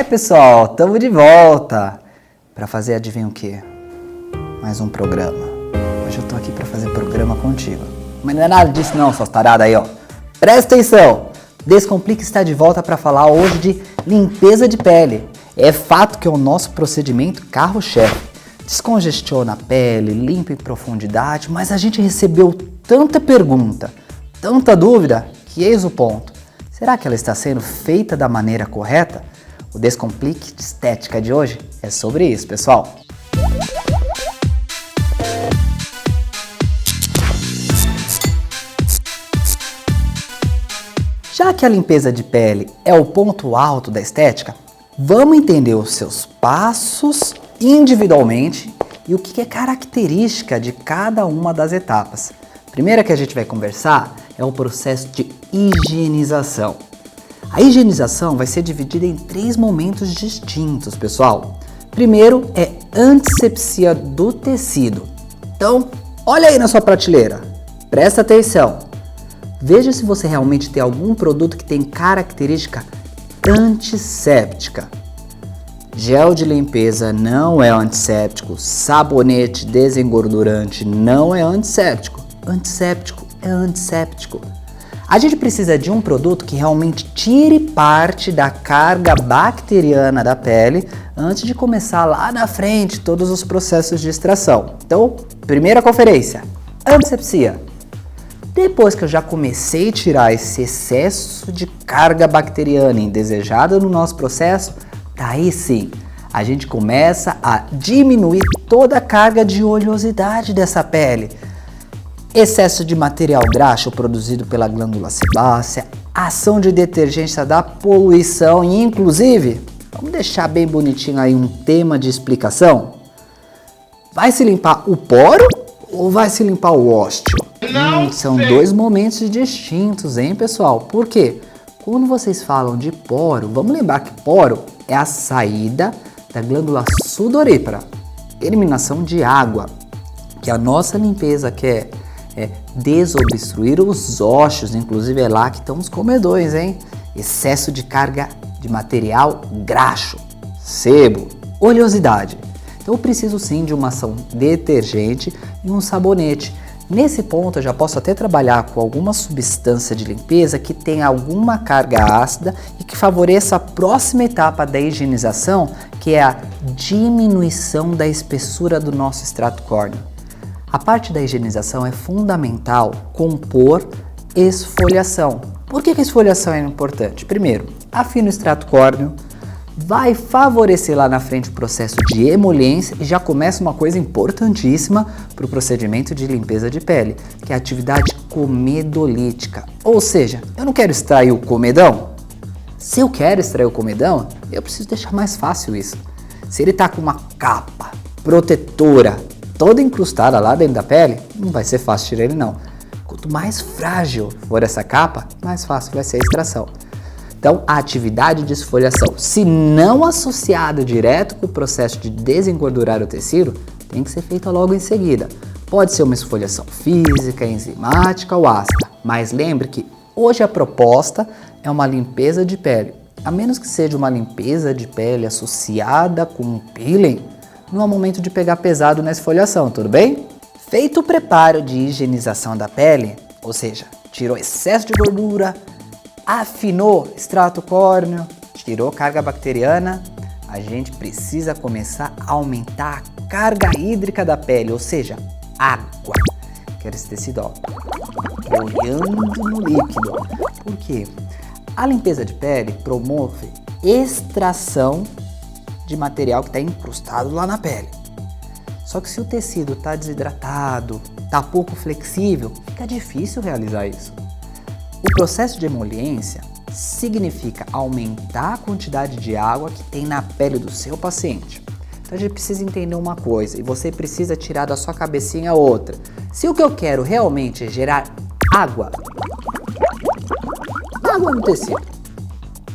Pessoal, estamos de volta para fazer, adivinha o quê? Mais um programa. Hoje eu tô aqui para fazer programa contigo. Mas não é nada disso não, suas taradas aí, ó. Presta atenção! Descomplica está de volta para falar hoje de limpeza de pele. É fato que é o nosso procedimento carro-chefe. Descongestiona a pele, limpa em profundidade, mas a gente recebeu tanta pergunta, tanta dúvida, que eis o ponto. Será que ela está sendo feita da maneira correta? O Descomplique de Estética de hoje é sobre isso, pessoal. Já que a limpeza de pele é o ponto alto da estética, vamos entender os seus passos individualmente e o que é característica de cada uma das etapas. A primeira que a gente vai conversar é o processo de higienização. A higienização vai ser dividida em 3 momentos distintos, pessoal. Primeiro é antisepsia do tecido. Então, olha aí na sua prateleira, presta atenção. Veja se você realmente tem algum produto que tem característica antisséptica. Gel de limpeza não é antisséptico, sabonete desengordurante não é antisséptico. Antisséptico é antisséptico. A gente precisa de um produto que realmente tire parte da carga bacteriana da pele antes de começar lá na frente todos os processos de extração. Então, primeira conferência, antisepsia. Depois que eu já comecei a tirar esse excesso de carga bacteriana indesejada no nosso processo, daí sim, a gente começa a diminuir toda a carga de oleosidade dessa pele. Excesso de material graxo produzido pela glândula sebácea, ação de detergência da poluição e inclusive, vamos deixar bem bonitinho aí um tema de explicação. Vai se limpar o poro ou vai se limpar o ósteo? São 2 momentos distintos, hein, pessoal? Por quê? Quando vocês falam de poro, vamos lembrar que poro é a saída da glândula sudorípara, eliminação de água, que a nossa limpeza quer desobstruir os ósseos, inclusive é lá que estão os comedões, hein? Excesso de carga de material graxo, sebo, oleosidade. Então eu preciso sim de uma ação detergente e um sabonete. Nesse ponto eu já posso até trabalhar com alguma substância de limpeza que tenha alguma carga ácida e que favoreça a próxima etapa da higienização, que é a diminuição da espessura do nosso extrato córneo. A parte da higienização é fundamental compor esfoliação. Por que a esfoliação é importante? Primeiro, afina o extrato córneo, vai favorecer lá na frente o processo de emoliência e já começa uma coisa importantíssima para o procedimento de limpeza de pele, que é a atividade comedolítica. Ou seja, eu não quero extrair o comedão. Se eu quero extrair o comedão, eu preciso deixar mais fácil isso. Se ele está com uma capa protetora toda incrustada lá dentro da pele, não vai ser fácil tirar ele não. Quanto mais frágil for essa capa, mais fácil vai ser a extração. Então, a atividade de esfoliação, se não associada direto com o processo de desengordurar o tecido, tem que ser feita logo em seguida. Pode ser uma esfoliação física, enzimática ou ácida, mas lembre que hoje a proposta é uma limpeza de pele. A menos que seja uma limpeza de pele associada com um peeling, não é o momento de pegar pesado na esfoliação, tudo bem? Feito o preparo de higienização da pele, ou seja, tirou excesso de gordura, afinou extrato córneo, tirou carga bacteriana, a gente precisa começar a aumentar a carga hídrica da pele, ou seja, água. Quero esse tecido, ó, boiando no líquido. Por quê? A limpeza de pele promove extração de material que está incrustado lá na pele. Só que se o tecido está desidratado, está pouco flexível, fica difícil realizar isso. O processo de emoliência significa aumentar a quantidade de água que tem na pele do seu paciente. Então a gente precisa entender uma coisa e você precisa tirar da sua cabecinha outra. Se o que eu quero realmente é gerar água no tecido,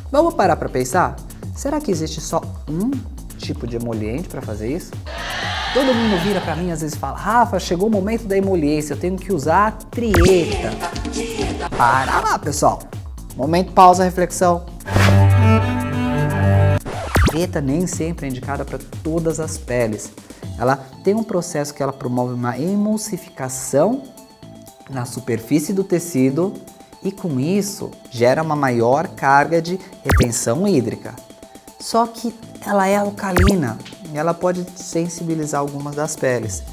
Vamos parar para pensar? Será que existe só um tipo de emoliente para fazer isso? Todo mundo vira para mim às vezes e fala: Rafa, chegou o momento da emoliência, eu tenho que usar a trieta. Para lá, pessoal. Momento, pausa, reflexão. A trieta nem sempre é indicada para todas as peles. Ela tem um processo que ela promove uma emulsificação na superfície do tecido e com isso gera uma maior carga de retenção hídrica. Só que ela é alcalina e ela pode sensibilizar algumas das peles.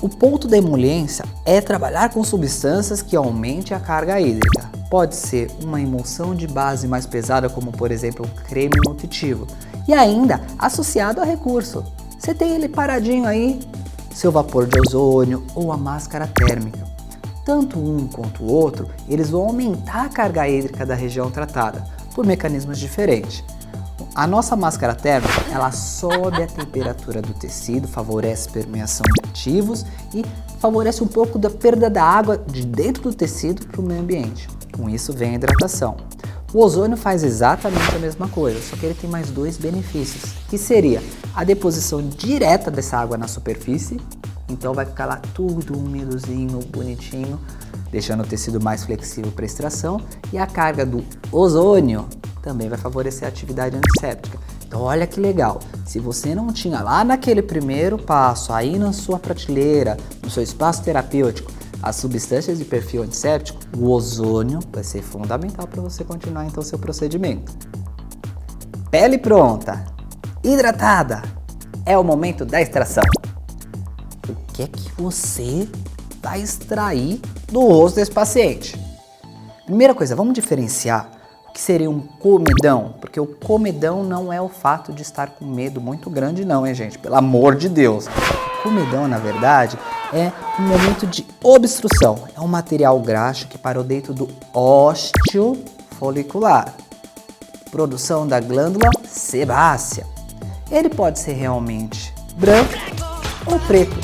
O ponto da emoliência é trabalhar com substâncias que aumentem a carga hídrica. Pode ser uma emulsão de base mais pesada, como por exemplo um creme nutritivo, e ainda associado a recurso. Você tem ele paradinho aí, seu vapor de ozônio ou a máscara térmica. Tanto um quanto o outro, eles vão aumentar a carga hídrica da região tratada, por mecanismos diferentes. A nossa máscara térmica, ela sobe a temperatura do tecido, favorece permeação de ativos e favorece um pouco da perda da água de dentro do tecido para o meio ambiente. Com isso vem a hidratação. O ozônio faz exatamente a mesma coisa, só que ele tem mais dois benefícios, que seria a deposição direta dessa água na superfície, então vai ficar lá tudo úmidozinho, bonitinho, deixando o tecido mais flexível para extração, e a carga do ozônio também vai favorecer a atividade antisséptica. Então olha que legal, se você não tinha lá naquele primeiro passo, aí na sua prateleira, no seu espaço terapêutico, as substâncias de perfil antisséptico, o ozônio vai ser fundamental para você continuar então seu procedimento. Pele pronta, hidratada, é o momento da extração. O que é que você vai extrair do rosto desse paciente? Primeira coisa, vamos diferenciar o que seria um comedão, porque o comedão não é o fato de estar com medo muito grande não, hein gente, pelo amor de Deus. O comedão, na verdade, é um momento de obstrução, é um material graxo que parou dentro do ósteo folicular, produção da glândula sebácea. Ele pode ser realmente branco ou preto,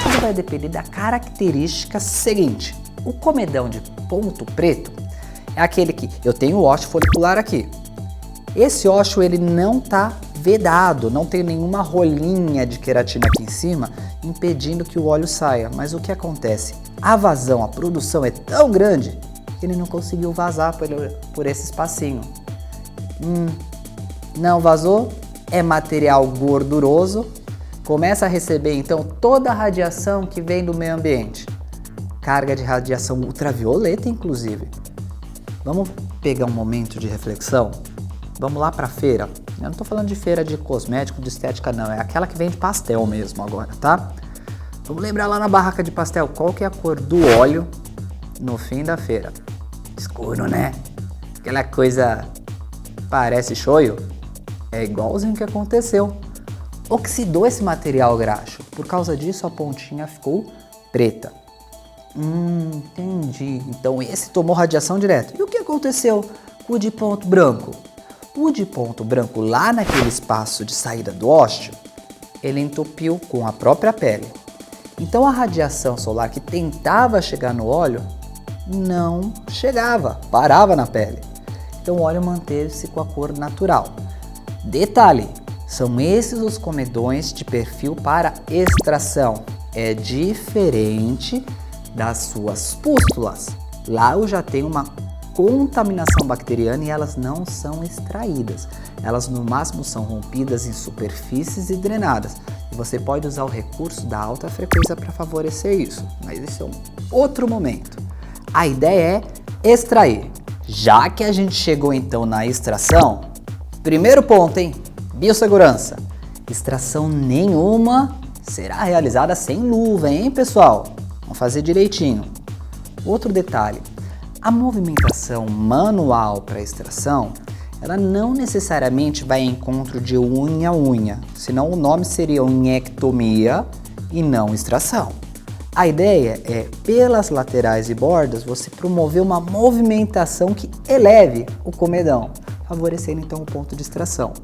isso vai depender da característica seguinte. O comedão de ponto preto é aquele que eu tenho o ósteo folicular aqui. Esse ósteo ele não está vedado, não tem nenhuma rolinha de queratina aqui em cima impedindo que o óleo saia. Mas o que acontece? A vazão, a produção é tão grande que ele não conseguiu vazar por esse espacinho. Não vazou, é material gorduroso, começa a receber então toda a radiação que vem do meio ambiente. Carga de radiação ultravioleta, inclusive. Vamos pegar um momento de reflexão? Vamos lá para a feira. Eu não estou falando de feira de cosmético, de estética não, é aquela que vende pastel mesmo agora, tá? Vamos lembrar lá na barraca de pastel, qual que é a cor do óleo no fim da feira? Escuro, né? Aquela coisa parece shoyu, é igualzinho que aconteceu. Oxidou esse material graxo, por causa disso a pontinha ficou preta. Entendi. Então esse tomou radiação direta. E o que aconteceu com o de ponto branco? O de ponto branco lá naquele espaço de saída do ósteo, ele entupiu com a própria pele. Então a radiação solar que tentava chegar no óleo, não chegava, parava na pele. Então o óleo manteve-se com a cor natural. Detalhe, são esses os comedões de perfil para extração. É diferente das suas pústulas. Lá eu já tenho uma contaminação bacteriana e elas não são extraídas. Elas no máximo são rompidas em superfícies e drenadas. E você pode usar o recurso da alta frequência para favorecer isso. Mas esse é um outro momento. A ideia é extrair. Já que a gente chegou então na extração, primeiro ponto, hein? Biossegurança. Extração nenhuma será realizada sem luva, hein, pessoal? Vamos fazer direitinho. Outro detalhe. A movimentação manual para extração, ela não necessariamente vai em encontro de unha a unha, senão o nome seria unhectomia e não extração. A ideia é, pelas laterais e bordas, você promover uma movimentação que eleve o comedão, favorecendo então o ponto de extração.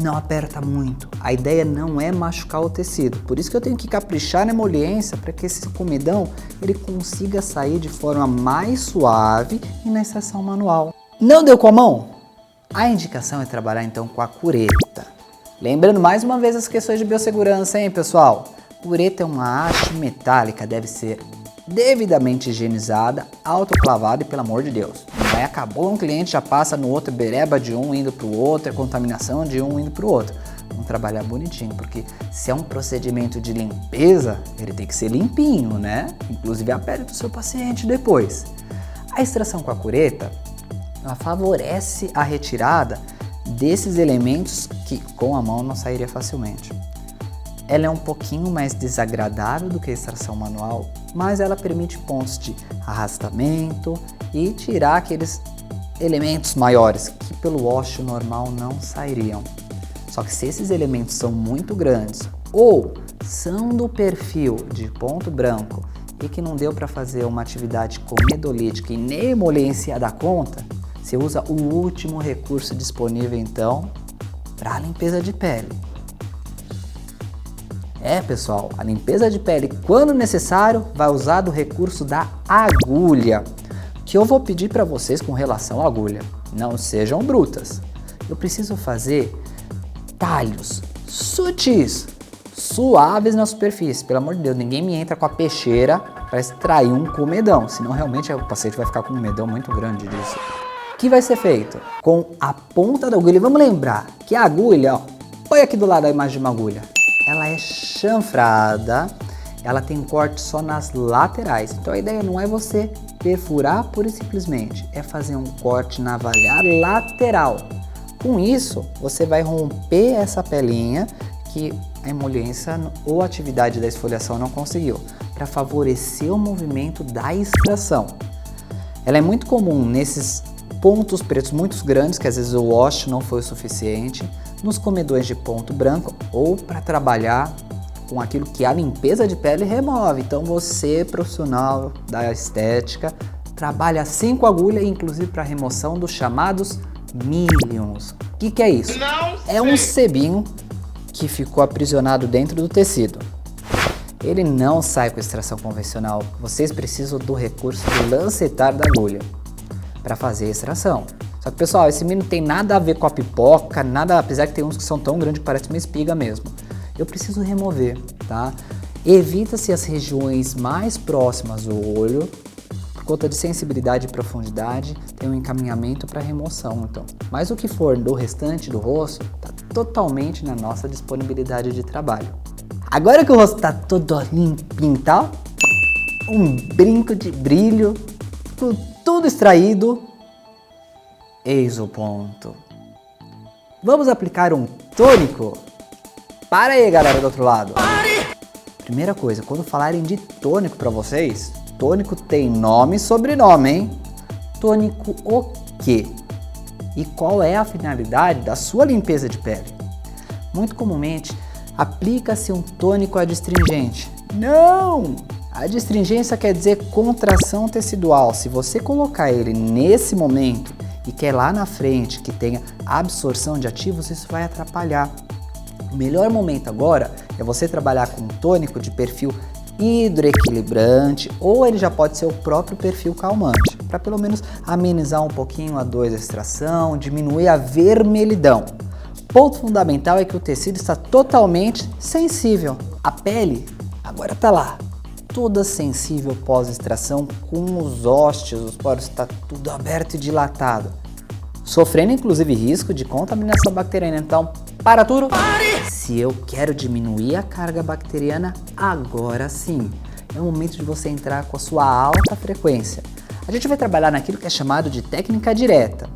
Não aperta muito, a ideia não é machucar o tecido, por isso que eu tenho que caprichar na emoliência para que esse comedão ele consiga sair de forma mais suave e na extração manual. Não deu com a mão? A indicação é trabalhar então com a cureta. Lembrando mais uma vez as questões de biossegurança, hein, pessoal? Cureta é uma haste metálica, deve ser devidamente higienizada, autoclavada e, pelo amor de Deus, não é acabou um cliente, já passa no outro, bereba de um indo para o outro, é contaminação de um indo para o outro. Vamos trabalhar bonitinho, porque se é um procedimento de limpeza, ele tem que ser limpinho, né? Inclusive a pele do seu paciente depois. A extração com a cureta, ela favorece a retirada desses elementos que com a mão não sairia facilmente. Ela é um pouquinho mais desagradável do que a extração manual, mas ela permite pontos de arrastamento e tirar aqueles elementos maiores que pelo wash normal não sairiam. Só que se esses elementos são muito grandes ou são do perfil de ponto branco e que não deu para fazer uma atividade comedolítica e nem emoliência da conta, você usa o último recurso disponível então para a limpeza de pele. Pessoal, a limpeza de pele, quando necessário, vai usar do recurso da agulha. O que eu vou pedir para vocês com relação à agulha? Não sejam brutas. Eu preciso fazer talhos sutis, suaves na superfície. Pelo amor de Deus, ninguém me entra com a peixeira para extrair um comedão, senão realmente o paciente vai ficar com um medão muito grande disso. O que vai ser feito? Com a ponta da agulha. Vamos lembrar que a agulha, ó, põe aqui do lado a imagem de uma agulha. Ela é chanfrada, ela tem corte só nas laterais. Então a ideia não é você perfurar pura e simplesmente, é fazer um corte na valhar lateral. Com isso, você vai romper essa pelinha que a emoliência ou a atividade da esfoliação não conseguiu, para favorecer o movimento da extração. Ela é muito comum nesses pontos pretos muito grandes, que às vezes o wash não foi o suficiente, nos comedões de ponto branco ou para trabalhar com aquilo que a limpeza de pele remove. Então você, profissional da estética, trabalha assim com agulha, inclusive para remoção dos chamados millions. O que é isso? É um sebinho que ficou aprisionado dentro do tecido. Ele não sai com extração convencional. Vocês precisam do recurso do lancetar da agulha para fazer a extração. Só que, pessoal, esse milho não tem nada a ver com a pipoca, nada, apesar que tem uns que são tão grandes que parece uma espiga mesmo. Eu preciso remover, tá? Evita-se as regiões mais próximas do olho, por conta de sensibilidade e profundidade, tem um encaminhamento para remoção, então. Mas o que for do restante do rosto, está totalmente na nossa disponibilidade de trabalho. Agora que o rosto está todo limpinho, tá? Um brinco de brilho, tudo extraído, eis o ponto. Vamos aplicar um tônico? Para aí, galera do outro lado. Primeira coisa, quando falarem de tônico para vocês, tônico tem nome e sobrenome, hein? Tônico o quê? E qual é a finalidade da sua limpeza de pele? Muito comumente, aplica-se um tônico adstringente. Não! A adstringência quer dizer contração tecidual. Se você colocar ele nesse momento e quer lá na frente que tenha absorção de ativos, isso vai atrapalhar. O melhor momento agora é você trabalhar com um tônico de perfil hidroequilibrante ou ele já pode ser o próprio perfil calmante, para pelo menos amenizar um pouquinho a dor da extração, diminuir a vermelhidão. Ponto fundamental é que o tecido está totalmente sensível. A pele agora está lá, toda sensível pós-extração, com os ósteos, os poros está tudo aberto e dilatado, sofrendo inclusive risco de contaminação bacteriana. Então, para tudo! Se eu quero diminuir a carga bacteriana, agora sim, é o momento de você entrar com a sua alta frequência. A gente vai trabalhar naquilo que é chamado de técnica direta.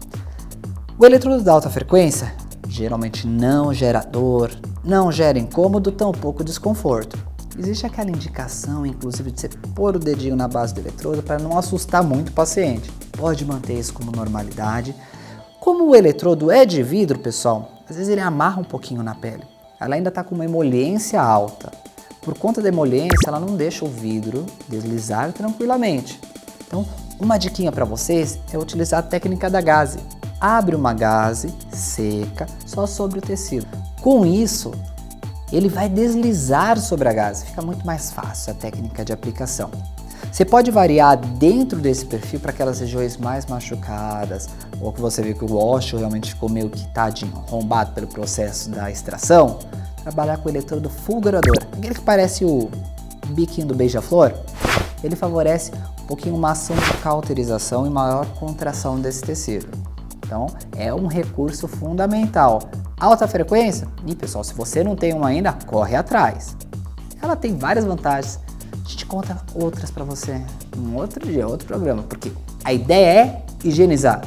O eletrodo da alta frequência geralmente não gera dor, não gera incômodo, tampouco desconforto. Existe aquela indicação, inclusive, de você pôr o dedinho na base do eletrodo para não assustar muito o paciente. Pode manter isso como normalidade. Como o eletrodo é de vidro, pessoal, às vezes ele amarra um pouquinho na pele. Ela ainda está com uma emoliência alta. Por conta da emoliência, ela não deixa o vidro deslizar tranquilamente. Então, uma diquinha para vocês é utilizar a técnica da gaze. Abre uma gaze seca só sobre o tecido. Com isso, ele vai deslizar sobre a gaze. Fica muito mais fácil a técnica de aplicação. Você pode variar dentro desse perfil para aquelas regiões mais machucadas, ou que você vê que o ósseo realmente ficou meio que tadinho, arrombado pelo processo da extração. Trabalhar com o eletrodo fulgurador, aquele que parece o biquinho do beija-flor, ele favorece um pouquinho uma ação de cauterização e maior contração desse tecido. Então, é um recurso fundamental. Alta frequência? E pessoal, se você não tem uma ainda, corre atrás. Ela tem várias vantagens. A gente conta outras para você um outro dia, outro programa, porque a ideia é higienizar.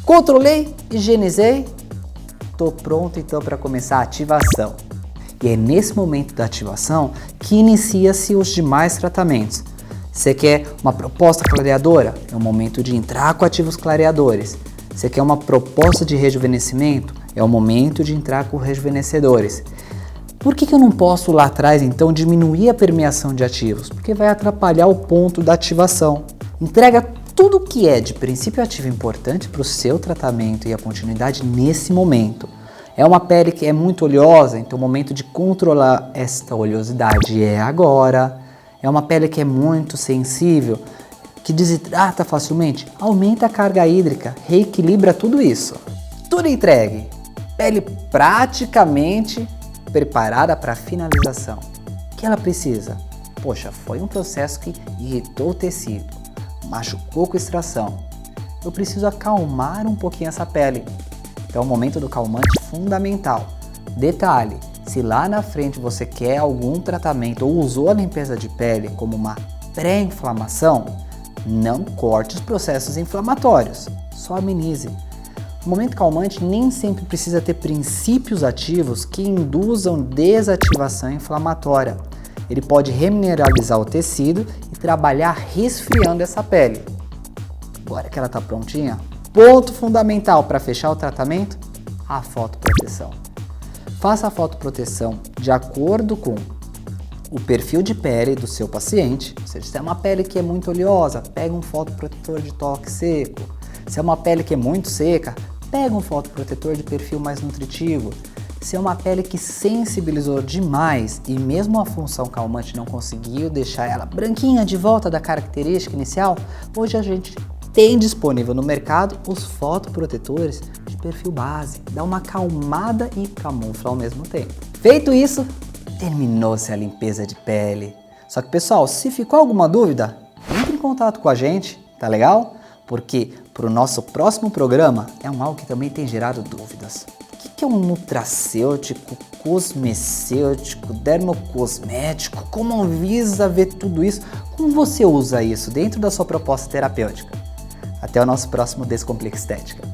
Controlei, higienizei, tô pronto então para começar a ativação. E é nesse momento da ativação que inicia-se os demais tratamentos. Você quer uma proposta clareadora? É o momento de entrar com ativos clareadores. Você quer uma proposta de rejuvenescimento? É o momento de entrar com rejuvenescedores. Por que eu não posso lá atrás então diminuir a permeação de ativos? Porque vai atrapalhar o ponto da ativação. Entrega tudo o que é de princípio ativo importante para o seu tratamento e a continuidade nesse momento. É uma pele que é muito oleosa, então o momento de controlar esta oleosidade é agora. É uma pele que é muito sensível, que desidrata facilmente, aumenta a carga hídrica, reequilibra tudo isso. Tudo entregue. Pele praticamente preparada para a finalização. O que ela precisa? Poxa, foi um processo que irritou o tecido, machucou com extração. Eu preciso acalmar um pouquinho essa pele. Então, o momento do calmante é fundamental. Detalhe, se lá na frente você quer algum tratamento ou usou a limpeza de pele como uma pré-inflamação, não corte os processos inflamatórios, só amenize. O momento calmante nem sempre precisa ter princípios ativos que induzam desativação inflamatória. Ele pode remineralizar o tecido e trabalhar resfriando essa pele. Agora que ela está prontinha, ponto fundamental para fechar o tratamento, a fotoproteção. Faça a fotoproteção de acordo com o perfil de pele do seu paciente. Ou seja, se é uma pele que é muito oleosa, pega um fotoprotetor de toque seco. Se é uma pele que é muito seca, pega um fotoprotetor de perfil mais nutritivo. Se é uma pele que sensibilizou demais e mesmo a função calmante não conseguiu deixar ela branquinha de volta da característica inicial, hoje a gente tem disponível no mercado os fotoprotetores de perfil base. Dá uma acalmada e camufla ao mesmo tempo. Feito isso, terminou-se a limpeza de pele. Só que pessoal, se ficou alguma dúvida, entre em contato com a gente, tá legal? Porque para o nosso próximo programa é algo que também tem gerado dúvidas. O que é um nutracêutico, cosmecêutico, dermocosmético? Como visa ver tudo isso? Como você usa isso dentro da sua proposta terapêutica? Até o nosso próximo Descomplica Estética.